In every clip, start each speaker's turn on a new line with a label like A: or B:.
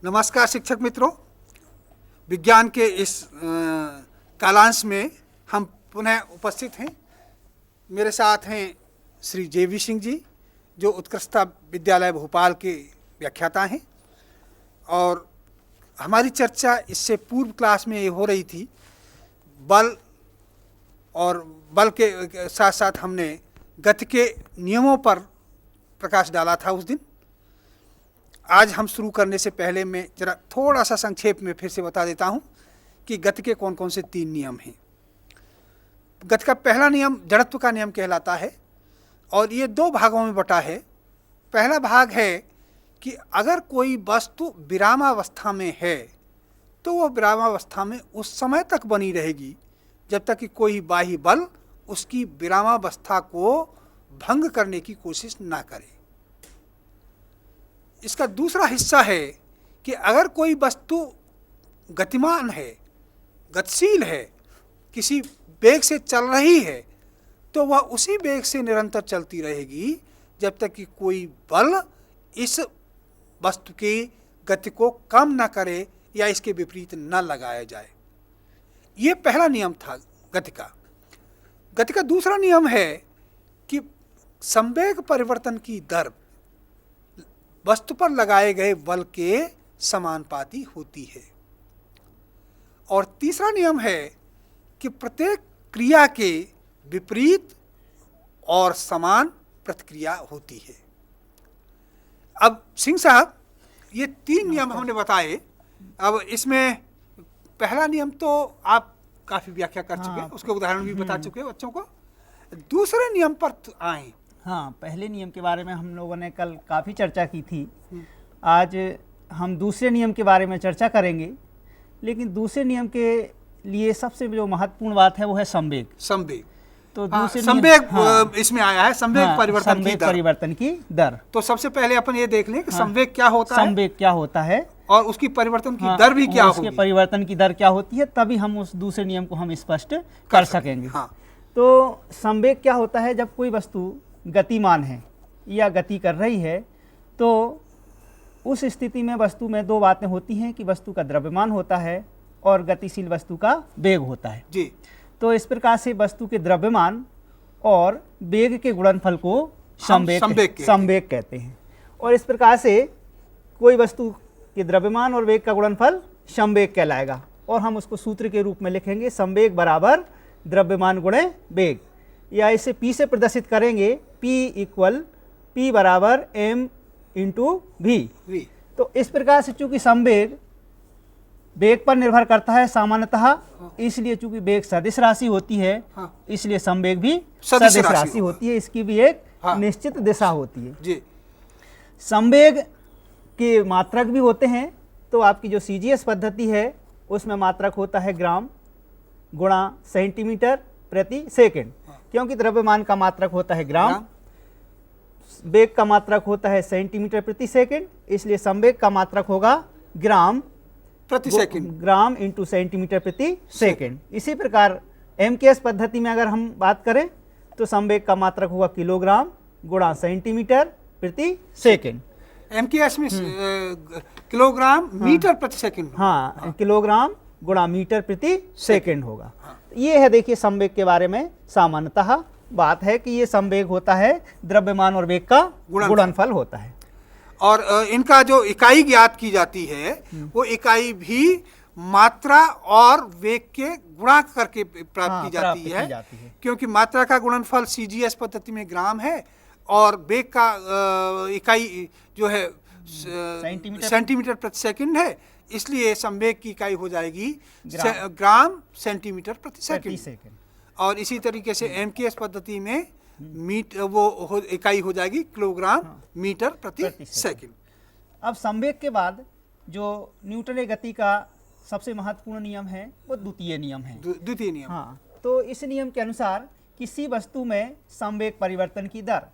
A: नमस्कार शिक्षक मित्रों, विज्ञान के इस कालांश में हम पुनः उपस्थित हैं। मेरे साथ हैं श्री JV सिंह जी, जो उत्कृष्टता विद्यालय भोपाल के व्याख्याता हैं, और हमारी चर्चा इससे पूर्व क्लास में ये हो रही थी बल, और बल के साथ साथ हमने गति के नियमों पर प्रकाश डाला था उस दिन। आज हम शुरू करने से पहले मैं जरा थोड़ा सा संक्षेप में फिर से बता देता हूं कि गति के कौन कौन से 3 नियम हैं। गति का पहला नियम जड़त्व का नियम कहलाता है, और ये 2 भागों में बटा है। पहला भाग है कि अगर कोई वस्तु विरामावस्था में है तो वह विरामावस्था में उस समय तक बनी रहेगी जब तक कि कोई बाह्य बल उसकी विरामावस्था को भंग करने की कोशिश ना करे। इसका दूसरा हिस्सा है कि अगर कोई वस्तु गतिमान है, गतिशील है, किसी वेग से चल रही है, तो वह उसी वेग से निरंतर चलती रहेगी जब तक कि कोई बल इस वस्तु की गति को कम न करे या इसके विपरीत न लगाया जाए। ये पहला नियम था गति का। गति का दूसरा नियम है कि संवेग परिवर्तन की दर वस्तु पर लगाए गए बल के समानुपाती होती है। और तीसरा नियम है कि प्रत्येक क्रिया के विपरीत और समान प्रतिक्रिया होती है। अब सिंह साहब, ये 3 नियम हमने बताए। अब इसमें पहला नियम तो आप काफ़ी व्याख्या कर चुके हैं, उसके उदाहरण भी बता चुके हैं बच्चों को। दूसरे नियम पर आए।
B: हाँ, पहले नियम के बारे में हम लोगों ने कल काफ़ी चर्चा की थी। आज हम दूसरे नियम के बारे में चर्चा करेंगे, लेकिन दूसरे नियम के लिए सबसे जो महत्वपूर्ण बात है वो है संवेग।
A: संवेग
B: तो दूसरे
A: संवेग इसमें आया है, संवेग
B: परिवर्तन की दर।
A: तो सबसे पहले अपन ये देख लें कि संवेग क्या होता है,
B: संवेग क्या होता है
A: और उसकी परिवर्तन की दर भी क्या होगी।
B: उसके परिवर्तन की दर क्या होती है, तभी हम उस दूसरे नियम को हम स्पष्ट कर सकेंगे।
A: हाँ।
B: तो संवेग क्या होता है? जब कोई वस्तु गतिमान है या गति कर रही है, तो उस स्थिति में वस्तु में 2 बातें होती हैं कि वस्तु का द्रव्यमान होता है और गतिशील वस्तु का वेग होता है
A: जी।
B: तो इस प्रकार से वस्तु के द्रव्यमान और वेग के गुणनफल को संवेग कहते हैं। और इस प्रकार से कोई वस्तु के द्रव्यमान और वेग का गुणनफल संवेग कहलाएगा, और हम उसको सूत्र के रूप में लिखेंगे संवेग बराबर द्रव्यमान गुणे वेग, या इसे P से प्रदर्शित करेंगे, P बराबर m इंटू v। तो इस प्रकार से चूंकि संवेग वेग पर निर्भर करता है सामान्यतः, इसलिए चूंकि वेग सदिश राशि होती है, इसलिए संवेग भी सदिश राशि होती है। इसकी भी एक निश्चित दिशा होती है
A: जी।
B: संवेग के मात्रक भी होते हैं। तो आपकी जो CGS पद्धति है उसमें मात्रक होता है ग्राम गुणा सेंटीमीटर प्रति सेकंड, क्योंकि द्रव्यमान का मात्रक होता है ग्राम, वेग का मात्रक होता है सेंटीमीटर प्रति सेकंड, इसलिए संवेग का मात्रक होगा ग्राम
A: प्रति सेकंड,
B: ग्राम इंटू सेंटीमीटर प्रति सेकंड। इसी प्रकार MKS पद्धति में अगर हम बात करें तो संवेग का मात्रक होगा किलोग्राम गुणा सेंटीमीटर प्रति सेकंड।
A: MKS में किलोग्राम मीटर प्रति सेकंड।
B: हाँ, किलोग्राम गुणा मीटर प्रति सेकंड होगा। ये है, देखिए, संवेग के बारे में सामान्यतः बात है कि ये संवेग होता है द्रव्यमान और वेग का गुणनफल होता है।
A: और इनका जो इकाई ज्ञात की जाती है वो इकाई भी मात्रा और वेग के गुणा करके प्राप्त की जाती है, क्योंकि मात्रा का गुणनफल CGS पद्धति में ग्राम है और वेग का इकाई जो है सेंटीमीटर प्रति सेकंड है, इसलिए संवेग की इकाई हो जाएगी ग्राम सेंटीमीटर प्रति सेकंड। और इसी तरीके से MKS पद्धति में इकाई हो जाएगी किलोग्राम मीटर प्रति सेकंड।
B: अब संवेग के बाद जो न्यूटन गति का सबसे महत्वपूर्ण नियम है वो द्वितीय नियम है।
A: द्वितीय नियम।
B: हाँ, तो इस नियम के अनुसार किसी वस्तु में संवेग परिवर्तन की दर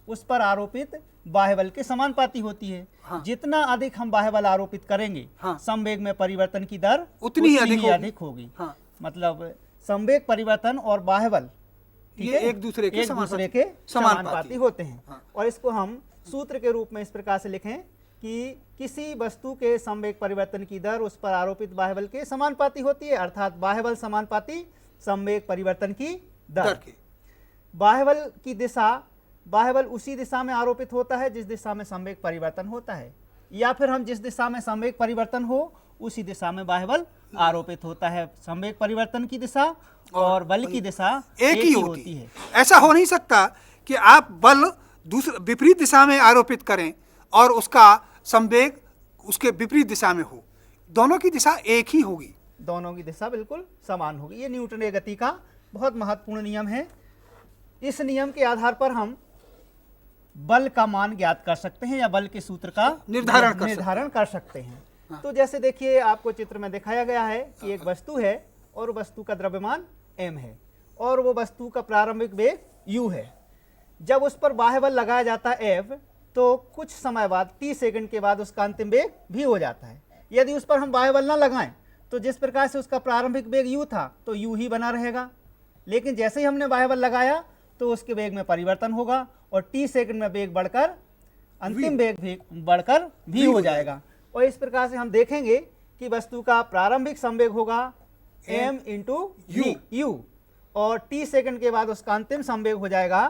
B: उस पर आरोपित बाह्य बल के समानुपाती होती है।
A: हाँ।
B: जितना अधिक हम बाह्य बल आरोपित करेंगे,
A: हाँ,
B: संवेग में परिवर्तन की दर
A: उतनी ही अधिक
B: होगी।
A: हाँ।
B: मतलब संवेग परिवर्तन और बाह्य बल
A: ये एक दूसरे के
B: समानुपाती होते हैं। हाँ। और इसको हम सूत्र के रूप में इस प्रकार से लिखें कि किसी वस्तु के संवेग परिवर्तन की दर उस पर आरोपित बाह्य बल के समानुपाती होती है, अर्थात बाह्य बल समानुपाती संवेग परिवर्तन की दर
A: की।
B: बाह्य बल की दिशा, बाह्य बल उसी दिशा में आरोपित होता है जिस दिशा में संवेग परिवर्तन होता है, या फिर हम जिस दिशा में संवेग परिवर्तन हो उसी दिशा में बाह्य बल आरोपित होता है। संवेग परिवर्तन की दिशा और बल की दिशा
A: एक ही होती है। ऐसा हो नहीं सकता कि आप बल दूसरे विपरीत दिशा में आरोपित करें और उसका संवेग उसके विपरीत दिशा में हो। दोनों की दिशा एक ही होगी,
B: दोनों की दिशा बिल्कुल समान होगी। ये न्यूटन की गति का बहुत महत्वपूर्ण नियम है। इस नियम के आधार पर हम बल का मान ज्ञात कर सकते हैं या बल के सूत्र का निर्धारण कर सकते हैं। हाँ। तो जैसे देखिए, आपको चित्र में दिखाया गया है कि एक वस्तु है और वस्तु का द्रव्यमान m है और वो वस्तु का प्रारंभिक वेग u है। जब उस पर बाह्य बल लगाया जाता है F, तो कुछ समय बाद 30 सेकंड के बाद उसका अंतिम वेग v हो जाता है। यदि उस पर हम बाह्य बल ना लगाएं तो जिस प्रकार से उसका प्रारंभिक वेग u था तो u ही बना रहेगा, लेकिन जैसे ही हमने बाह्य बल लगाया तो उसके वेग में परिवर्तन होगा और 30 सेकंड में वेग बढ़कर अंतिम वेग बढ़कर v हो जाएगा। और इस प्रकार से हम देखेंगे कि वस्तु का प्रारंभिक संवेग होगा m इंटू u और 30 सेकंड के बाद उसका अंतिम संवेग हो जाएगा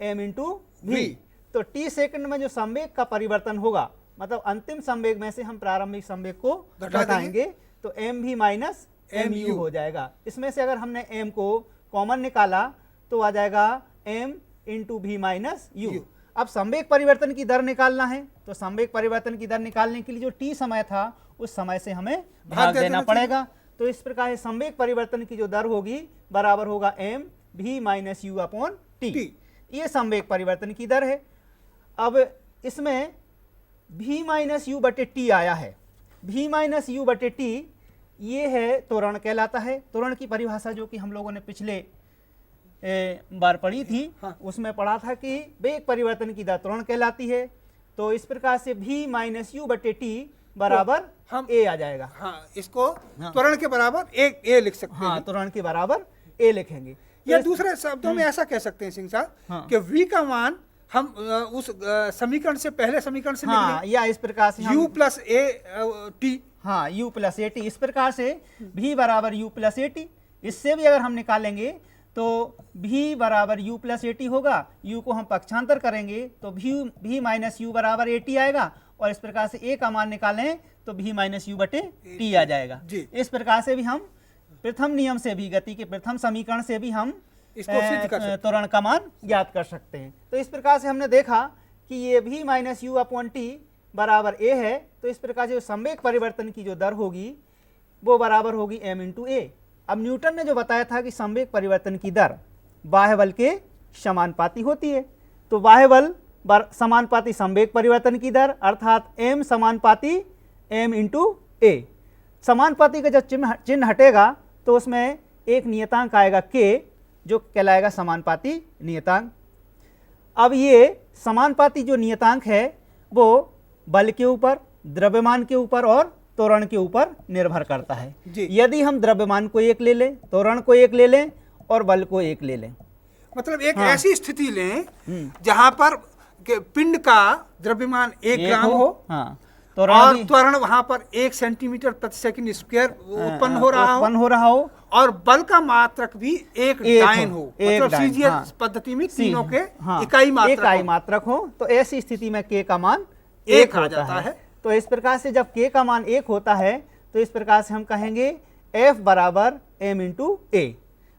B: m इंटू v। तो 30 सेकंड में जो संवेग का परिवर्तन होगा, मतलब अंतिम संवेग में से हम प्रारंभिक संवेग को घटाएंगे तो m v minus m u हो जाएगा। इसमें से अगर हमने m को कॉमन निकाला तो आ जाएगा m into v minus u। अब संवेग परिवर्तन की दर निकालना है, तो संवेग परिवर्तन की दर निकालने के लिए जो t समय था उस समय से हमें भाग देना पड़ेगा। तो इस प्रकार से संवेग परिवर्तन की जो दर होगी बराबर होगा m v minus u upon t। ये संवेग परिवर्तन की दर है। अब इसमें v माइनस u बटे t आया है। v माइनस u बटे t ये है त्वरण कहलाता है। त्वरण की परिभाषा जो कि हम लोगों ने पिछले बार पढ़ी थी, हाँ। उसमें पढ़ा था कि वेग परिवर्तन की दर त्वरण कहलाती है। तो इस प्रकार से v माइनस u बटे t बराबर हम a आ जाएगा।
A: हाँ, इसको त्वरण के बराबर a लिख सकते हैं।
B: हाँ, त्वरण के बराबर a लिखेंगे।
A: या दूसरे शब्दों में ऐसा कह सकते हैं सिंह साहब, हाँ। कि v का मान हम उस समीकरण से पहले समीकरण से
B: हाँ, या इस प्रकार से
A: u प्लस a t,
B: हाँ, u प्लस a t, इस प्रकार से v बराबर u प्लस a t। इससे भी अगर हम निकालेंगे तो v बराबर u प्लस ए टी होगा। u को हम पक्षांतर करेंगे तो v माइनस u बराबर ए टी आएगा और इस प्रकार से a का मान निकालें तो v माइनस u बटे t आ जाएगा। इस प्रकार से भी हम प्रथम नियम से भी, गति के प्रथम समीकरण से भी हम त्वरण का मान ज्ञात कर सकते हैं। तो इस प्रकार से हमने देखा कि ये v minus u upon T बराबर a है। तो इस प्रकार से संवेग परिवर्तन की जो दर होगी वो बराबर होगी m इंटू a। अब न्यूटन ने जो बताया था कि संवेग परिवर्तन की दर बाह्य बल के समानुपाती होती है, तो बाह्य बल समानुपाती संवेग परिवर्तन की दर अर्थात m समानुपाती m इंटू a। समानुपाती का जब चिन्ह हटेगा तो उसमें एक नियतांक आएगा k, जो कहलाएगा समानुपाती नियतांक। अब ये समानुपाती जो नियतांक है वो बल के ऊपर, द्रव्यमान के ऊपर और त्वरण के ऊपर निर्भर करता है। यदि हम द्रव्यमान को 1 ले लें, त्वरण को 1 ले लें और बल को 1 ले लें,
A: मतलब एक ऐसी स्थिति लें जहां पर पिंड का द्रव्यमान 1 ग्राम हो,
B: हाँ,
A: और त्वरण वहां पर 1 सेंटीमीटर प्रति सेकंड स्क्वायर उत्पन्न हो रहा हो और बल का मात्रक भी 1 डाइन हो, मतलब सीजीएस पद्धति में तीनों के इकाई
B: मात्रक हो, तो ऐसी स्थिति में k का मान
A: 1 आ जाता है।
B: तो इस प्रकार से जब k का मान 1 होता है तो इस प्रकार से हम कहेंगे F बराबर m इंटू a,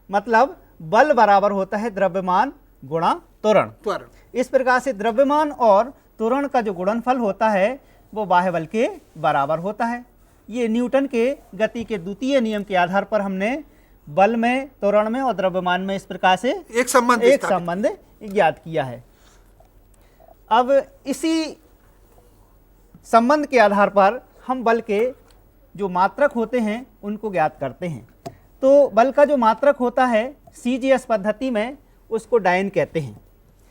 B: मतलब बल बराबर होता है द्रव्यमान गुणा त्वरण। इस प्रकार से द्रव्यमान और त्वरण का जो गुणनफल होता है वो बाह्य बल के बराबर होता है। ये न्यूटन के गति के द्वितीय नियम के आधार पर हमने बल में, त्वरण में और द्रव्यमान में इस प्रकार से एक संबंध ज्ञात किया है। अब इसी संबंध के आधार पर हम बल के जो मात्रक होते हैं उनको ज्ञात करते हैं। तो बल का जो मात्रक होता है सीजीएस पद्धति में उसको डाइन कहते हैं।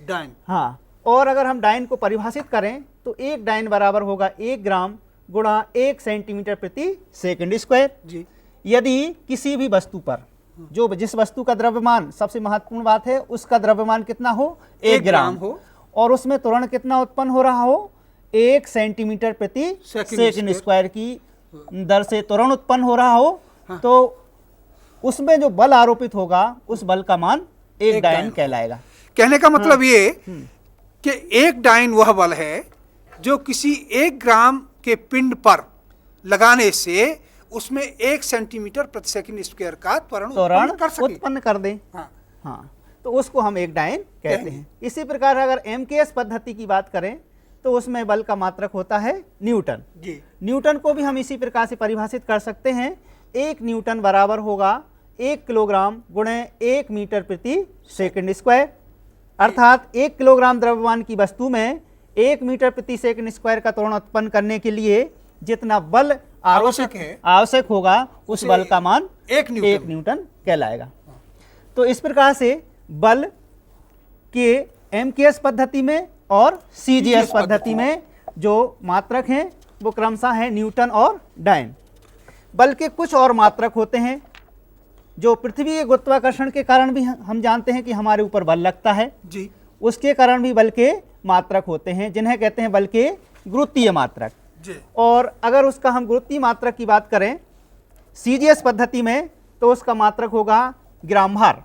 A: डाइन,
B: हाँ। और अगर हम डाइन को परिभाषित करें तो 1 डाइन बराबर होगा 1 ग्राम गुणा 1 सेंटीमीटर प्रति सेकंड स्क्वायर। यदि किसी भी वस्तु पर जिस वस्तु का द्रव्यमान, सबसे महत्वपूर्ण बात है, उसका द्रव्यमान कितना हो, 1 ग्राम हो, और उसमें त्वरण कितना उत्पन्न हो रहा हो, 1 सेंटीमीटर प्रति सेकंड स्क्वायर की दर से त्वरण उत्पन्न हो रहा हो, तो उसमें जो बल आरोपित होगा उस बल का मान 1 डायन कहलाएगा।
A: कहने का मतलब ये कि 1 डायन वह बल है जो किसी 1 ग्राम के पिंड पर लगाने से उसमें 1 सेंटीमीटर प्रति सेकंड स्क्वायर का त्वरण
B: उत्पन्न कर दे। हाँ, तो उसको हम 1 डायन कहते हैं। इसी प्रकार अगर MKS पद्धति की बात करें तो उसमें बल का मात्रक होता है न्यूटन। न्यूटन को भी हम इसी प्रकार से परिभाषित कर सकते हैं। 1 न्यूटन बराबर होगा 1 किलोग्राम गुणे 1 मीटर प्रति सेकंड स्क्वायर, अर्थात 1 किलोग्राम द्रव्यमान की वस्तु में 1 मीटर प्रति सेकंड स्क्वायर का त्वरण उत्पन्न करने के लिए जितना बल आवश्यक होगा उस बल का मान 1 न्यूटन कहलाएगा। तो इस प्रकार से बल के MKS पद्धति में और CGS पद्धति में जो मात्रक हैं वो क्रमशः हैं न्यूटन और डायन। बल के कुछ और मात्रक होते हैं जो पृथ्वी के गुरुत्वाकर्षण के कारण भी हम जानते हैं कि हमारे ऊपर बल लगता है जी, उसके कारण भी बल के मात्रक होते हैं जिन्हें कहते हैं बल के गुरुत्वीय मात्रक जी। और अगर उसका हम गुरुत्वीय मात्रक की बात करें CGS पद्धति में तो उसका मात्रक होगा ग्राम भार।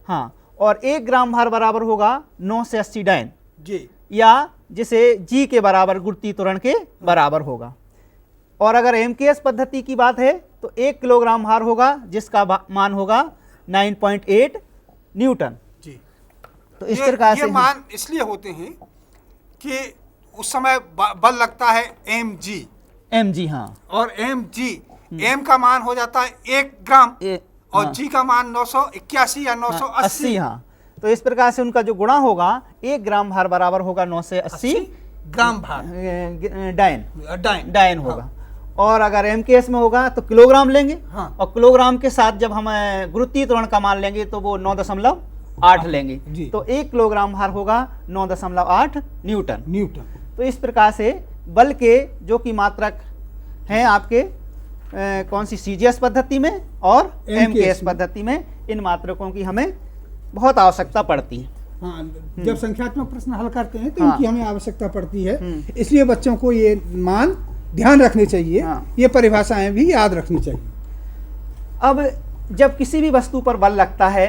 B: हाँ, और 1 ग्राम भार बराबर होगा 9 से 80 डायन जी, या जिसे G के बराबर गुरुत्वीय त्वरण के बराबर होगा। और अगर MKS पद्धति की बात है तो 1 किलोग्राम भार होगा जिसका मान होगा 9.8 न्यूटन जी। तो इस प्रकार से
A: मान इसलिए होते हैं कि उस समय बल लगता है mg।
B: हाँ,
A: और m का मान हो जाता है 1 ग्राम और G का मान 981 या 980।
B: हाँ, तो इस प्रकार से उनका जो गुणा होगा 1 ग्राम भार बराबर होगा 9 से 80
A: ग्राम भार
B: डायन होगा। और अगर MKS में होगा तो किलोग्राम लेंगे। और किलोग्राम के साथ जब हम गुरुत्वीय त्वरण का मान लेंगे तो वो 9.8 लेंगे, तो 1 किलोग्राम भार होगा 9.8 न्यूटन। तो इस प्रकार से बल के जो कि मात्रक हैं आपके कौन सी CGS पद्धति में और MKS पद्धति में, इन मात्रकों की हमें बहुत आवश्यकता पड़ती है।
A: हाँ, जब संख्यात्मक प्रश्न हल करते हैं तो इनकी हमें आवश्यकता पड़ती है, इसलिए बच्चों को ये मान ध्यान रखने चाहिए, ये परिभाषाएं भी याद रखनी चाहिए।
B: अब जब किसी भी वस्तु पर बल लगता है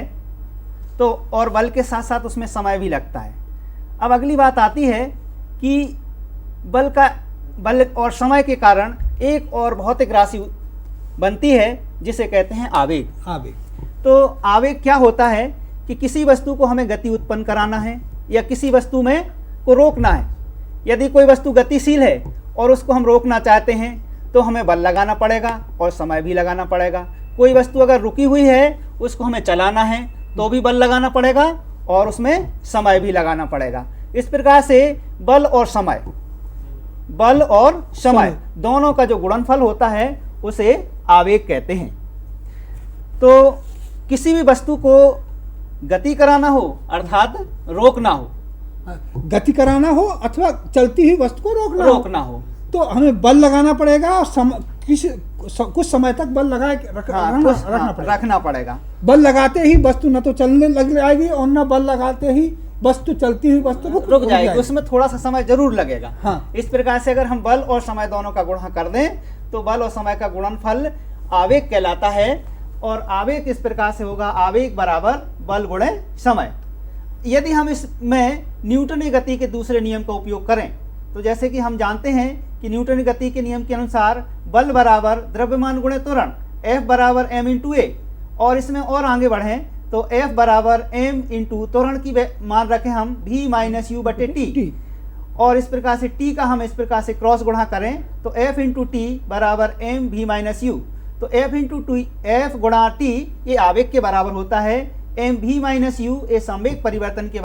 B: तो और बल के साथ साथ उसमें समय भी लगता है। अब अगली बात आती है कि बल और समय के कारण एक और भौतिक राशि बनती है जिसे कहते हैं आवेग। तो आवेग क्या होता है कि किसी वस्तु को हमें गति उत्पन्न कराना है या किसी वस्तु में को रोकना है। यदि कोई वस्तु गतिशील है और उसको हम रोकना चाहते हैं तो हमें बल लगाना पड़ेगा और समय भी लगाना पड़ेगा। कोई वस्तु अगर रुकी हुई है उसको हमें चलाना है तो भी बल लगाना पड़ेगा और उसमें समय भी लगाना पड़ेगा। इस प्रकार से बल और समय दोनों का जो गुणनफल होता है उसे आवेग कहते हैं। तो किसी भी वस्तु को गति कराना हो अर्थात रोकना हो,
A: गति कराना हो अथवा चलती हुई वस्तु को रोकना हो तो हमें बल लगाना पड़ेगा और कुछ समय तक बल लगा
B: रखना पड़ेगा।
A: बल लगाते ही वस्तु न तो चलने लग जाएगी और न बल लगाते ही वस्तु चलती हुई वस्तु
B: रुक जाएगी, उसमें थोड़ा सा समय जरूर लगेगा। हाँ। इस प्रकार से अगर हम बल और समय दोनों का गुणा कर दें तो बल और समय का गुणनफल आवेग कहलाता है। और आवेग इस प्रकार से होगा, आवेग बराबर बल गुणे समय। यदि हम इसमें न्यूटनी गति के दूसरे नियम का उपयोग करें तो जैसे कि हम जानते हैं कि न्यूटनी गति के नियम के अनुसार बल बराबर द्रव्यमान गुणे त्वरण, F बराबर m इंटू ए। और इसमें और आगे बढ़ें तो F बराबर m इंटू त्वरण की मान रखें हम v माइनस यू बटे टी। और इस प्रकार से t का हम इस प्रकार से क्रॉस गुणा करें तो F इंटू टी बराबर m v माइनस यू। तो F इंटू F गुणा t ये आवेग के बराबर होता है, m v माइनस यू ये संवेग परिवर्तन के